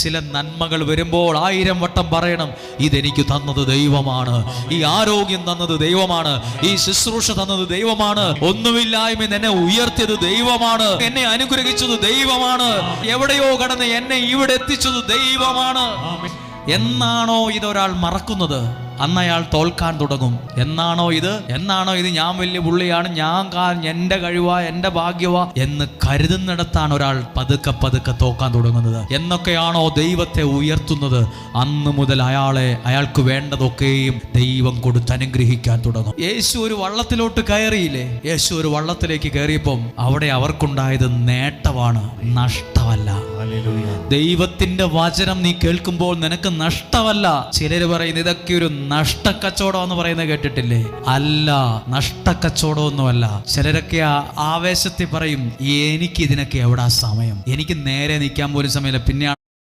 ചില നന്മകൾ വരുമ്പോൾ 1000 വട്ടം പറയണം, ഇതെനിക്ക് തന്നത് ദൈവമാണ്, ഈ ആരോഗ്യം തന്നത് ദൈവമാണ്, ഈ ശുശ്രൂഷ തന്നത് ദൈവമാണ്, ഒന്നുമില്ലായ്മ എന്നെ ഉയർത്തിയത് ദൈവമാണ്, എന്നെ അനുഗ്രഹിച്ചത് ദൈവമാണ്, എവിടെയോ കടന്ന് എന്നെ ഇവിടെ എത്തിച്ചത് ദൈവമാണ്. എന്നാണോ ഇതൊരാൾ മറക്കുന്നത്, അന്ന് അയാൾ തോൽക്കാൻ തുടങ്ങും. എന്നാണോ ഇത് ഞാൻ വലിയ പുള്ളിയാണ്, എൻ്റെ കഴിവാ, എൻ്റെ ഭാഗ്യവാ എന്ന് കരുതുന്നിടത്താണ് ഒരാൾ പതുക്കെ തോക്കാൻ തുടങ്ങുന്നത്. എന്നൊക്കെയാണോ ദൈവത്തെ ഉയർത്തുന്നത്, അന്ന് മുതൽ അയാൾക്ക് വേണ്ടതൊക്കെയും ദൈവം കൊടുത്ത് അനുഗ്രഹിക്കാൻ തുടങ്ങും. യേശു ഒരു വള്ളത്തിലോട്ട് കയറിയില്ലേ? യേശു ഒരു വള്ളത്തിലേക്ക് കയറിയപ്പം അവിടെ അവർക്കുണ്ടായത് നേട്ടമാണ്, നഷ്ടമല്ല. ദൈവത്തിന്റെ വചനം നീ കേൾക്കുമ്പോൾ നിനക്ക് നഷ്ടമല്ല. ചിലര് പറയുന്നത് ഇതൊക്കെ ഒരു നഷ്ടക്കച്ചവടം എന്ന് പറയുന്നത് കേട്ടിട്ടില്ലേ? അല്ല, നഷ്ടക്കച്ചവടമൊന്നുമല്ല. ചിലരൊക്കെ ആവേശത്തിൽ പറയും, എനിക്ക് ഇതിനൊക്കെ എവിടാ സമയം, എനിക്ക് നേരെ നിൽക്കാൻ പോലും സമയമില്ല, പിന്നെയാണ്